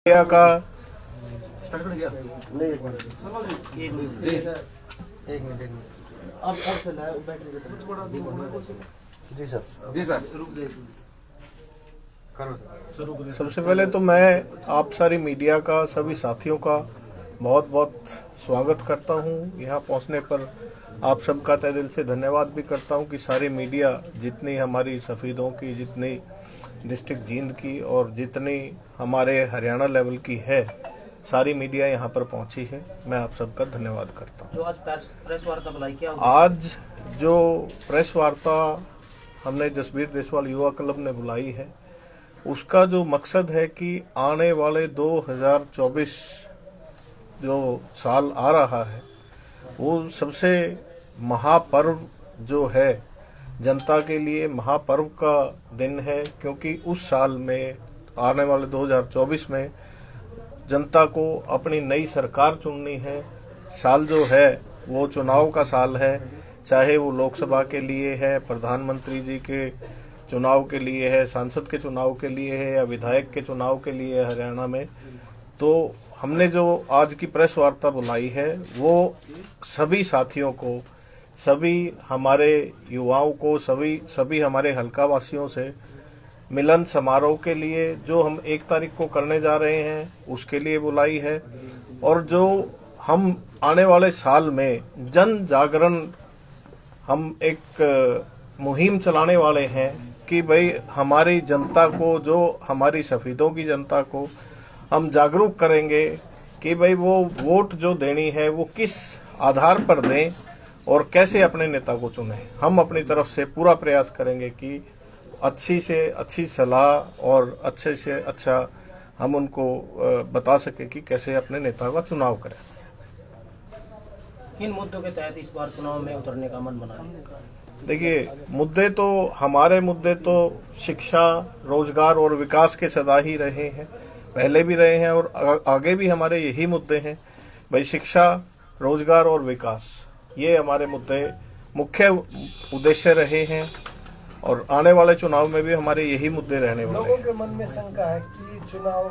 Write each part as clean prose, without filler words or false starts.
का जी सर। सबसे पहले तो मैं आप सारी मीडिया का, सभी साथियों का बहुत बहुत स्वागत करता हूं। यहां पहुंचने पर आप सबका तहे दिल से धन्यवाद भी करता हूं कि सारी मीडिया, जितनी हमारी सफ़ीदों की, जितनी डिस्ट्रिक्ट जींद की और जितनी हमारे हरियाणा लेवल की है, सारी मीडिया यहां पर पहुंची है। मैं आप सबका धन्यवाद करता हूं। जो आज प्रेस वार्ता बुलाई, क्या आज जो प्रेस वार्ता हमने जसबीर देसवाल युवा क्लब ने बुलाई है, उसका जो मकसद है कि आने वाले 2024 जो साल आ रहा है, वो सबसे महापर्व जो है, जनता के लिए महापर्व का दिन है। क्योंकि उस साल में, आने वाले 2024 में जनता को अपनी नई सरकार चुननी है। साल जो है वो चुनाव का साल है, चाहे वो लोकसभा के लिए है, प्रधानमंत्री जी के चुनाव के लिए है, सांसद के चुनाव के लिए है, या विधायक के चुनाव के लिए है हरियाणा में। तो हमने जो आज की प्रेस वार्ता बुलाई है, वो सभी साथियों को, सभी हमारे युवाओं को, सभी हमारे हल्का वासियों से मिलन समारोह के लिए, जो हम 1 तारीख को करने जा रहे हैं, उसके लिए बुलाई है। और जो हम आने वाले साल में जन जागरण, हम एक मुहिम चलाने वाले हैं कि भाई हमारी जनता को, जो हमारी सफ़ीदों की जनता को हम जागरूक करेंगे कि भाई वो वोट जो देनी है वो किस आधार पर दें और कैसे अपने नेता को चुनें। हम अपनी तरफ से पूरा प्रयास करेंगे कि अच्छी से अच्छी सलाह और अच्छे से अच्छा हम उनको बता सकें कि कैसे अपने नेता का चुनाव करें। किन मुद्दों के तहत इस बार चुनाव में उतरने का मन बना है? देखिए, हमारे मुद्दे तो शिक्षा, रोजगार और विकास के सदा ही रहे हैं, पहले भी रहे हैं और आगे भी हमारे यही मुद्दे हैं। भाई शिक्षा, रोजगार और विकास, ये हमारे मुद्दे मुख्य उद्देश्य रहे हैं और आने वाले चुनाव में भी हमारे यही मुद्दे रहने वाले हैं। लोगों के मन में शंका है कि चुनाव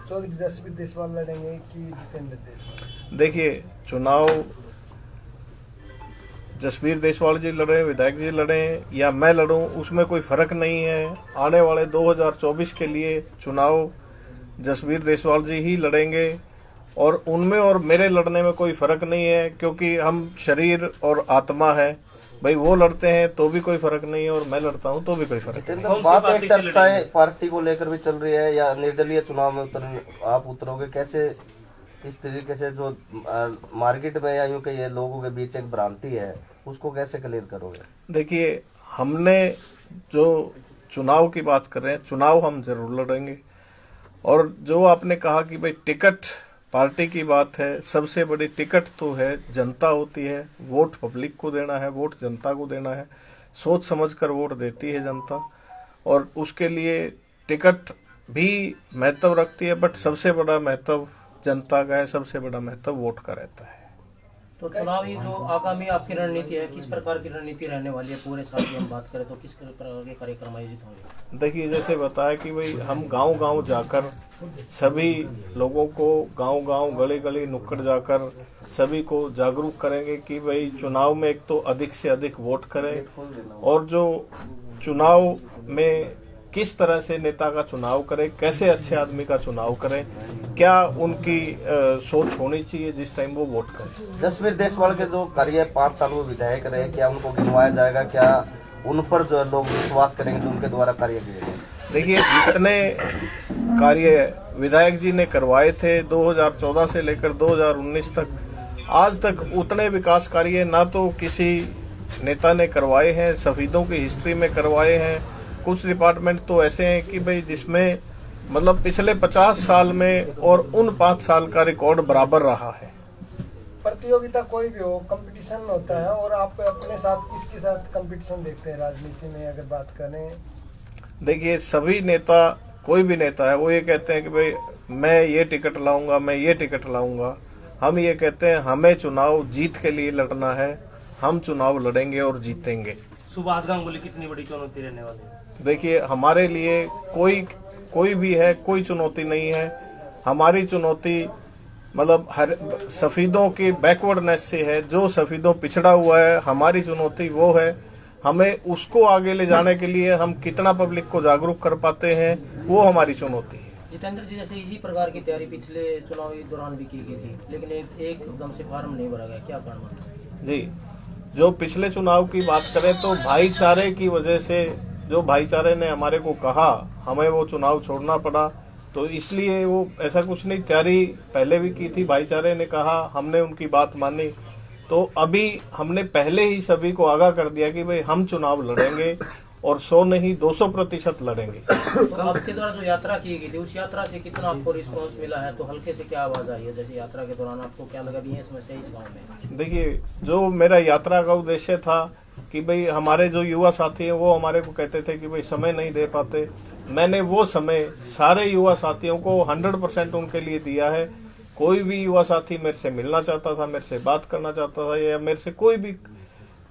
चौधरी जसबीर देसवाल लड़ेंगे कि जितेंद्र देसवाल। देखिए, चुनाव जसबीर देसवाल जी लड़े, विधायक जी लड़े या मैं लड़ूं, उसमें कोई फर्क नहीं है। आने वाले 2024 के लिए चुनाव जसबीर देसवाल जी ही लड़ेंगे और उनमें और मेरे लड़ने में कोई फर्क नहीं है, क्योंकि हम शरीर और आत्मा है। भाई वो लड़ते हैं तो भी कोई फर्क नहीं है और मैं लड़ता हूं तो भी कोई फर्क नहीं। बात एक चर्चाएं पार्टी को लेकर भी चल रही है, या निर्दलीय चुनाव में आप उतरोगे कैसे? इस तरीके से जो मार्केट में, या यूं कि ये लोगों के बीच एक भ्रांति है, उसको कैसे क्लियर करोगे? देखिए, हमने जो चुनाव की बात कर रहे हैं, चुनाव हम जरूर लड़ेंगे। और जो आपने कहा कि भाई टिकट पार्टी की बात है, सबसे बड़ी टिकट तो है जनता होती है। वोट पब्लिक को देना है, वोट जनता को देना है, सोच समझकर वोट देती है जनता, और उसके लिए टिकट भी महत्व रखती है। बट सबसे बड़ा महत्व जनता का है, सबसे बड़ा महत्व वोट का रहता है। तो चुनावी जो आगामी आपकी रणनीति है, किस प्रकार की रणनीति रहने वाली है? पूरे साल की हम बात करें तो किस प्रकार के कार्यक्रम आयोजित होंगे? देखिए, जैसे बताया कि भाई हम गांव-गांव जाकर सभी लोगों को, गांव-गांव, गली-गली, नुक्कड़ जाकर सभी को जागरूक करेंगे कि भाई चुनाव में एक तो अधिक से अधिक वोट करें, और जो चुनाव में किस तरह से नेता का चुनाव करें, कैसे अच्छे आदमी का चुनाव करें, क्या उनकी सोच होनी चाहिए जिस टाइम वो वोट करें। जसबीर देसवाल के जो कार्य 5 साल वो विधायक रहे, क्या उनको गिनवाया जाएगा? क्या उन पर जो लोग विश्वास करेंगे जो उनके द्वारा कार्य किए गए? देखिए, जितने कार्य विधायक जी ने करवाए थे 2014 से लेकर 2019 तक, आज तक उतने विकास कार्य ना तो किसी नेता ने करवाए हैं, सफीदों की हिस्ट्री में करवाए हैं। कुछ डिपार्टमेंट तो ऐसे हैं कि भाई जिसमें मतलब पिछले 50 साल में और उन 5 साल का रिकॉर्ड बराबर रहा है। प्रतियोगिता कोई भी हो, कंपटीशन होता है, और आप अपने साथ किसके साथ कंपटीशन देखते हैं राजनीति में अगर बात करें? देखिए, सभी नेता, कोई भी नेता है, वो ये कहते हैं कि भाई मैं ये टिकट लाऊंगा, मैं ये टिकट लाऊंगा। हम ये कहते हैं हमें चुनाव जीत के लिए लड़ना है, हम चुनाव लड़ेंगे और जीतेंगे। सुभाष गांगुली कितनी बड़ी चुनौती रहने वाली है? देखिए, हमारे लिए कोई भी है, कोई चुनौती नहीं है। हमारी चुनौती मतलब हर सफीदों की बैकवर्डनेस से है। जो सफीदों पिछड़ा हुआ है, हमारी चुनौती वो है। हमें उसको आगे ले जाने के लिए हम कितना पब्लिक को जागरूक कर पाते हैं, वो हमारी चुनौती है। जितेंद्र जी, जैसे इसी प्रकार की तैयारी पिछले चुनावी दौरान भी की गई थी, लेकिन एकदम से फार्म नहीं भरा गया, क्या कारण मानते हैं? जी, जो पिछले चुनाव की बात करें तो भाईचारे की वजह से, जो भाईचारे ने हमारे को कहा, हमें वो चुनाव छोड़ना पड़ा। तो इसलिए वो ऐसा कुछ नहीं, तैयारी पहले भी की थी, भाईचारे ने कहा, हमने उनकी बात मानी। तो अभी हमने पहले ही सभी को आगाह कर दिया कि भाई हम चुनाव लड़ेंगे और 100 नहीं 200% लड़ेंगे। तो आपके द्वारा जो यात्रा की गई थी, उस यात्रा से कितना आपको रिस्पांस मिला है? तो हल्के से क्या आवाज आई है? जैसे यात्रा के दौरान आपको क्या लगा भी ये समस्या इस गांव में? देखिए, जो मेरा यात्रा का उद्देश्य था कि भाई हमारे जो युवा साथी हैं वो हमारे को कहते थे कि भाई समय नहीं दे पाते। मैंने वो समय सारे युवा साथियों को 100% उनके लिए दिया है। कोई भी युवा साथी मेरे से मिलना चाहता था, मेरे से बात करना चाहता था, या मेरे से कोई भी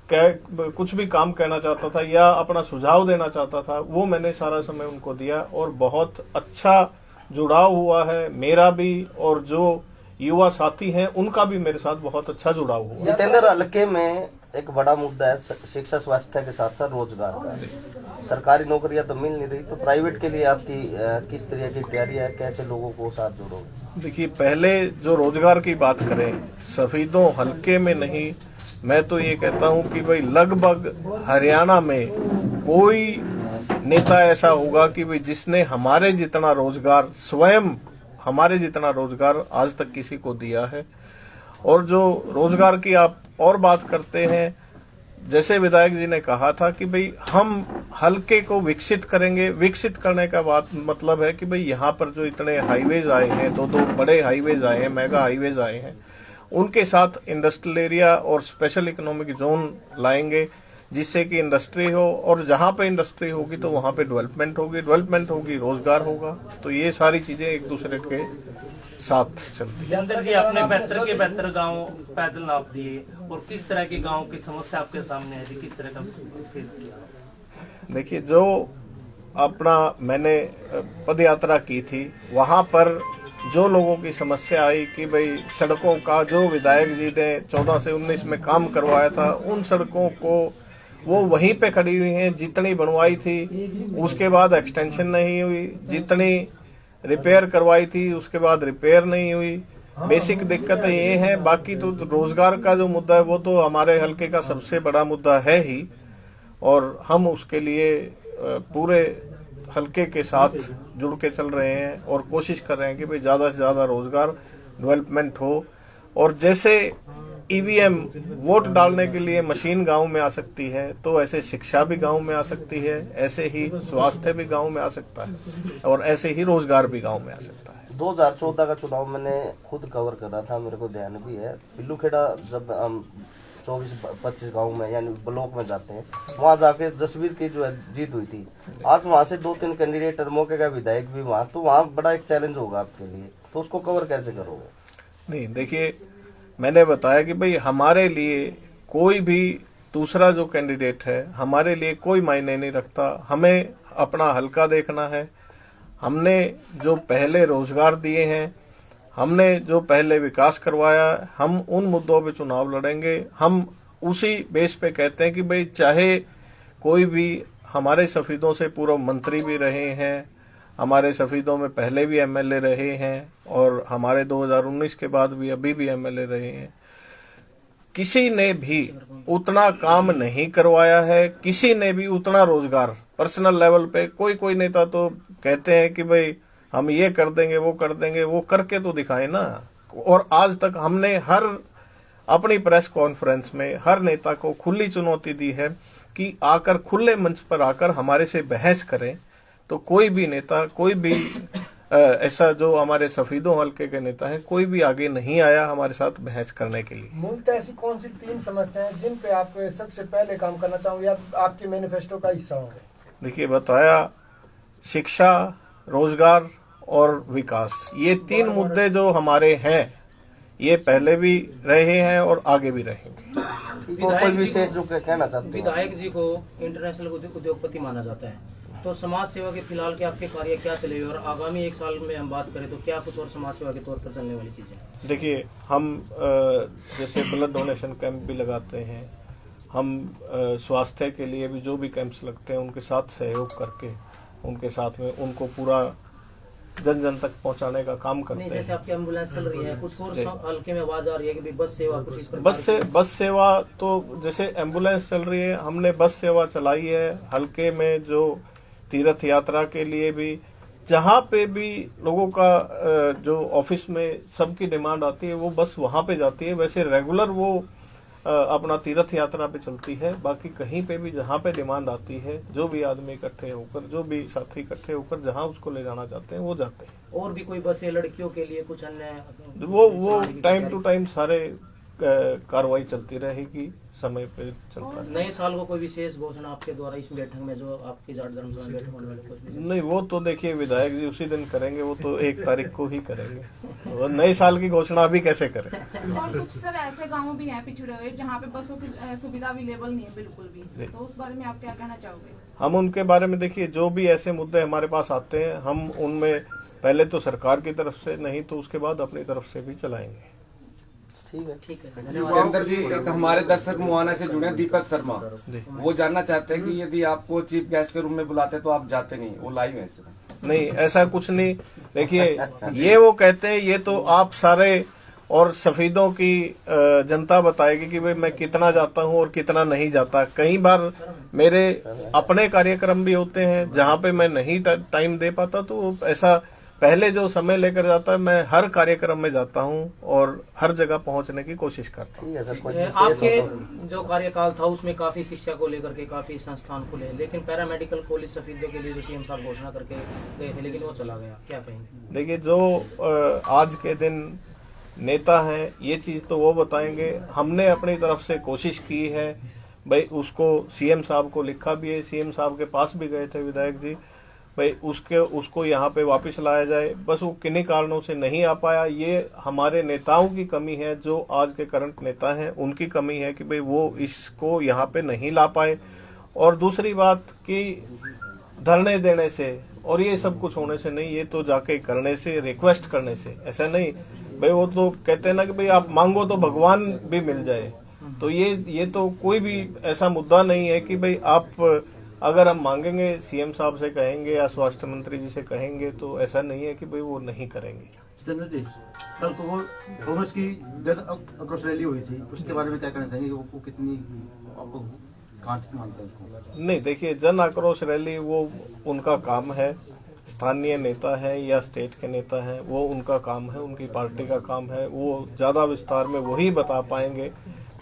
कुछ भी काम कहना चाहता था या अपना सुझाव देना चाहता था, वो मैंने सारा समय उनको दिया और बहुत अच्छा जुड़ाव हुआ है मेरा भी, और जो युवा साथी हैं उनका भी मेरे साथ बहुत अच्छा जुड़ाव हुआ। जितेंद्र, हल्के में एक बड़ा मुद्दा है शिक्षा स्वास्थ्य के साथ साथ रोजगार का। सरकारी नौकरियां तो मिल नहीं रही, तो प्राइवेट के लिए आपकी किस तरह की तैयारी है? कैसे लोगों को साथ जोड़ोगे? देखिए, पहले जो रोजगार की बात करें, सफीदों हल्के में नहीं, मैं तो ये कहता हूं कि भाई लगभग हरियाणा में कोई नेता ऐसा होगा कि भाई जिसने हमारे जितना रोजगार, स्वयं हमारे जितना रोजगार आज तक किसी को दिया है। और जो रोजगार की आप और बात करते हैं, जैसे विधायक जी ने कहा था कि भाई हम हल्के को विकसित करेंगे। विकसित करने का बात मतलब है कि भाई यहाँ पर जो इतने हाईवेज आए हैं, दो बड़े हाईवेज आए हैं, मेगा हाईवेज आए हैं, उनके साथ इंडस्ट्रियल एरिया और स्पेशल इकोनॉमिक जोन लाएंगे, जिससे कि इंडस्ट्री हो, और जहाँ पे इंडस्ट्री होगी तो वहाँ पे डेवलपमेंट होगी, रोजगार होगा। तो ये सारी चीजें एक दूसरे के साथ चलती है। जितेंद्र जी, आपने बेहतर के बेहतर गांव पैदल नाप दिए, और किस तरह के गांव की समस्या आपके सामने है जी? किस तरह का फेस किया? देखिए, जो अपना मैंने पद यात्रा की थी, वहाँ पर जो लोगों की समस्या आई कि भाई सड़कों का जो विधायक जी ने 14 से 19 में काम करवाया था, उन सड़कों को वो वहीं पे खड़ी हुई हैं जितनी बनवाई थी, उसके बाद एक्सटेंशन नहीं हुई। जितनी रिपेयर करवाई थी उसके बाद रिपेयर नहीं हुई। बेसिक दिक्कतें ये हैं। बाकी तो रोजगार का जो मुद्दा है वो तो हमारे हल्के का सबसे बड़ा मुद्दा है ही, और हम उसके लिए पूरे हल्के के साथ जुड़ के चल रहे हैं और कोशिश कर रहे हैं कि भाई ज्यादा से ज्यादा रोजगार डेवलपमेंट हो। और जैसे ईवीएम वोट डालने के लिए मशीन गांव में आ सकती है, तो ऐसे शिक्षा भी गांव में आ सकती है, ऐसे ही स्वास्थ्य भी गांव में आ सकता है, और ऐसे ही रोजगार भी गांव में आ सकता है। 2014 का चुनाव मैंने खुद कवर करा था, मेरे को ध्यान भी है। बिल्लूखेड़ा जब हम 24-25 गांव में यानी ब्लॉक में जाते हैं, वहाँ जाके जसवीर की जो है जीत हुई थी। आज वहाँ से 2-3 कैंडिडेट और मौके का विधायक भी वहाँ, तो वहाँ बड़ा एक चैलेंज होगा आपके लिए, तो उसको कवर कैसे करोगे? नहीं, देखिए, मैंने बताया कि भाई हमारे लिए कोई भी दूसरा जो कैंडिडेट है हमारे लिए कोई मायने नहीं रखता। हमें अपना हल्का देखना है। हमने जो पहले रोजगार दिए हैं, हमने जो पहले विकास करवाया, हम उन मुद्दों पे चुनाव लड़ेंगे। हम उसी बेस पे कहते हैं कि भाई चाहे कोई भी, हमारे सफीदों से पूर्व मंत्री भी रहे हैं, हमारे सफीदों में पहले भी एमएलए रहे हैं, और हमारे 2019 के बाद भी अभी भी एमएलए रहे हैं। किसी ने भी उतना काम नहीं करवाया है, किसी ने भी उतना रोजगार पर्सनल लेवल पे, कोई नेता तो कहते हैं कि भाई हम ये कर देंगे, वो कर देंगे, वो करके तो दिखाए ना। और आज तक हमने हर अपनी प्रेस कॉन्फ्रेंस में हर नेता को खुली चुनौती दी है कि आकर खुले मंच पर आकर हमारे से बहस करें। तो कोई भी नेता, कोई भी ऐसा जो हमारे सफीदों हल्के के नेता हैं, कोई भी आगे नहीं आया हमारे साथ बहस करने के लिए। मूलतः ऐसी कौन सी 3 समस्याएं हैं जिन पे आप सबसे पहले काम करना चाहोगे या आपके मैनिफेस्टो का हिस्सा होंगे? देखिए, बताया, शिक्षा, रोजगार और विकास, ये 3 मुद्दे जो हमारे हैं, ये पहले भी रहे हैं और आगे भी रहेंगे। कोई विशेष जो कहना चाहते हैं? विधायक जी को इंटरनेशनल उद्योगपति माना जाता है, तो समाज सेवा के फिलहाल के आपके कार्य क्या चले हुए और आगामी 1 साल में हम बात करें तो क्या कुछ और समाज सेवा के तौर पर चलने वाली चीजें? देखिए, हम जैसे ब्लड डोनेशन कैंप भी लगाते हैं, हम स्वास्थ्य के लिए भी जो भी कैंप्स लगते हैं उनके साथ सहयोग करके उनके साथ में उनको पूरा जन जन तक पहुंचाने का काम करते नहीं, हैं। जैसे आपकी एम्बुलेंस चल रही है, कुछ और हल्के में आवाज आ रही है कि भाई बस सेवा कुछ इस प्रकार बस सेवा तो जैसे एम्बुलेंस चल रही है, हमने बस सेवा चलाई है। हल्के में जो तीर्थ यात्रा के लिए भी जहाँ पे भी लोगों का जो ऑफिस में सबकी डिमांड आती है वो बस वहाँ पे जाती है। वैसे रेगुलर वो अपना तीर्थ यात्रा पे चलती है। बाकी कहीं पे भी जहाँ पे डिमांड आती है, जो भी आदमी इकट्ठे होकर, जो भी साथी इकट्ठे होकर जहाँ उसको ले जाना चाहते हैं वो जाते हैं। और भी कोई बसें लड़कियों के लिए कुछ अन्य वो टाइम टू टाइम सारे कार्रवाई चलती रहेगी, समय पे चलता है। नए साल को कोई विशेष घोषणा आपके द्वारा इस बैठक में जो आपकी जाट धर्मसभा में बैठक होने वाली कुछ भी? नहीं, वो तो देखिए विधायक जी उसी दिन करेंगे, वो तो 1 तारीख को ही करेंगे। वो नए साल की घोषणा अभी कैसे करें? और कुछ सर ऐसे गांव भी हैं पिछड़े हुए जहाँ पे बसों की सुविधा अवेलेबल नहीं है बिल्कुल भी, तो उस बारे में आप क्या कहना चाहोगे? हम उनके बारे में देखिए, जो भी ऐसे मुद्दे हमारे पास आते हैं हम उनमें पहले तो सरकार की तरफ से, नहीं तो उसके बाद अपनी तरफ से भी चलाएंगे। ठीक है। जितेंद्र जी, एक हमारे दर्शक मुआना से जुड़े हैं, दीपक शर्मा, वो जानना चाहते हैं कि यदि आपको चीफ गेस्ट के रूम में बुलाते तो आप जाते नहीं, वो लाइव है इसमें। नहीं, ऐसा कुछ नहीं। देखिए, ये वो कहते हैं, ये तो आप सारे और सफेदों की जनता बताएगी कि भाई मैं कितना जाता हूँ और कितना नहीं जाता। कई बार मेरे अपने कार्यक्रम भी होते हैं जहाँ पे मैं नहीं टाइम दे पाता, तो ऐसा पहले जो समय लेकर जाता है, मैं हर कार्यक्रम में जाता हूं और हर जगह पहुंचने की कोशिश करता हूं। आपके जो कार्यकाल था उसमें काफी शिक्षा को लेकर के काफी संस्थान खुले, लेकिन पैरामेडिकल कॉलेज सफेदों के लिए जो सीएम साहब घोषणा करके गए थे लेकिन वो चला गया, क्या कहेंगे? देखिए, जो आज के दिन नेता हैं ये चीज तो वो बताएंगे। हमने अपनी तरफ से कोशिश की है भाई, उसको सीएम साहब को लिखा भी है, सीएम साहब के पास भी गए थे विधायक जी, भाई उसको यहाँ पे वापस लाया जाए। बस वो किन्हीं कारणों से नहीं आ पाया। ये हमारे नेताओं की कमी है, जो आज के करंट नेता हैं उनकी कमी है कि भाई वो इसको यहाँ पे नहीं ला पाए। और दूसरी बात कि धरने देने से और ये सब कुछ होने से नहीं, ये तो जाके करने से, रिक्वेस्ट करने से, ऐसा नहीं भाई। वो तो कहते हैं ना कि भाई आप मांगो तो भगवान भी मिल जाए, तो ये तो कोई भी ऐसा मुद्दा नहीं है कि भाई आप अगर हम मांगेंगे, सीएम साहब से कहेंगे या स्वास्थ्य मंत्री जी से कहेंगे, तो ऐसा नहीं है कि भाई वो नहीं करेंगे। जितेंद्र जी, कल को कांग्रेस की जन आक्रोश रैली हुई थी, उसके बारे में क्या कहना चाहेंगे? वो कितनी आपको कहाँ मानते हैं उसको? नहीं, देखिए, जन आक्रोश रैली वो उनका काम है। स्थानीय नेता है या स्टेट के नेता हैं, वो उनका काम है, उनकी पार्टी का काम है। वो ज्यादा विस्तार में वही बता पाएंगे।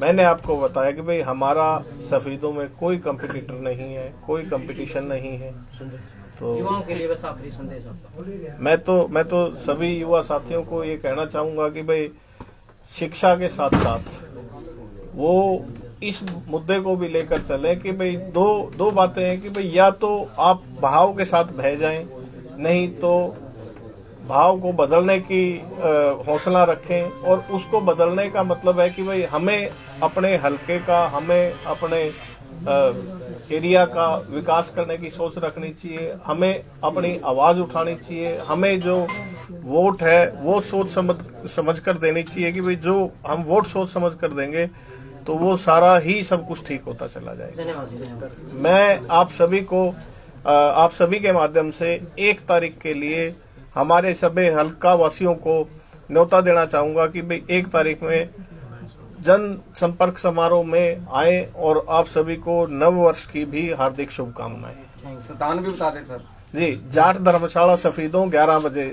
मैंने आपको बताया कि भाई हमारा सफेदों में कोई कंपटीटर नहीं है, कोई कंपटीशन नहीं है। तो युवाओं के लिए बस आखिरी संदेश आपका। मैं तो सभी युवा साथियों को ये कहना चाहूंगा कि भाई शिक्षा के साथ साथ वो इस मुद्दे को भी लेकर चले कि भाई दो बातें हैं कि भाई या तो आप भाव के साथ बह जाएं, नहीं तो भाव को बदलने की हौसला रखें। और उसको बदलने का मतलब है कि भाई हमें अपने हलके का, हमें अपने एरिया का विकास करने की सोच रखनी चाहिए, हमें अपनी आवाज उठानी चाहिए, हमें जो वोट है वो सोच समझ कर देनी चाहिए कि भाई जो हम वोट सोच समझ कर देंगे तो वो सारा ही सब कुछ ठीक होता चला जाएगा। धन्यवाद। मैं आप सभी के माध्यम से 1 तारीख के लिए हमारे सभी हल्का वासियों को न्योता देना चाहूंगा कि भाई 1 तारीख में जन संपर्क समारोह में आए और आप सभी को नव वर्ष की भी हार्दिक शुभकामनाएं। स्थान भी बता दें सर। जी, जाट धर्मशाला सफेदों 11 बजे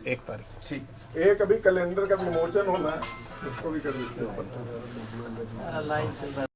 1 तारीख। ठीक। एक अभी कैलेंडर का विमोचन होना है, उसको भी कर देते हैं। लाइन चल रहा है।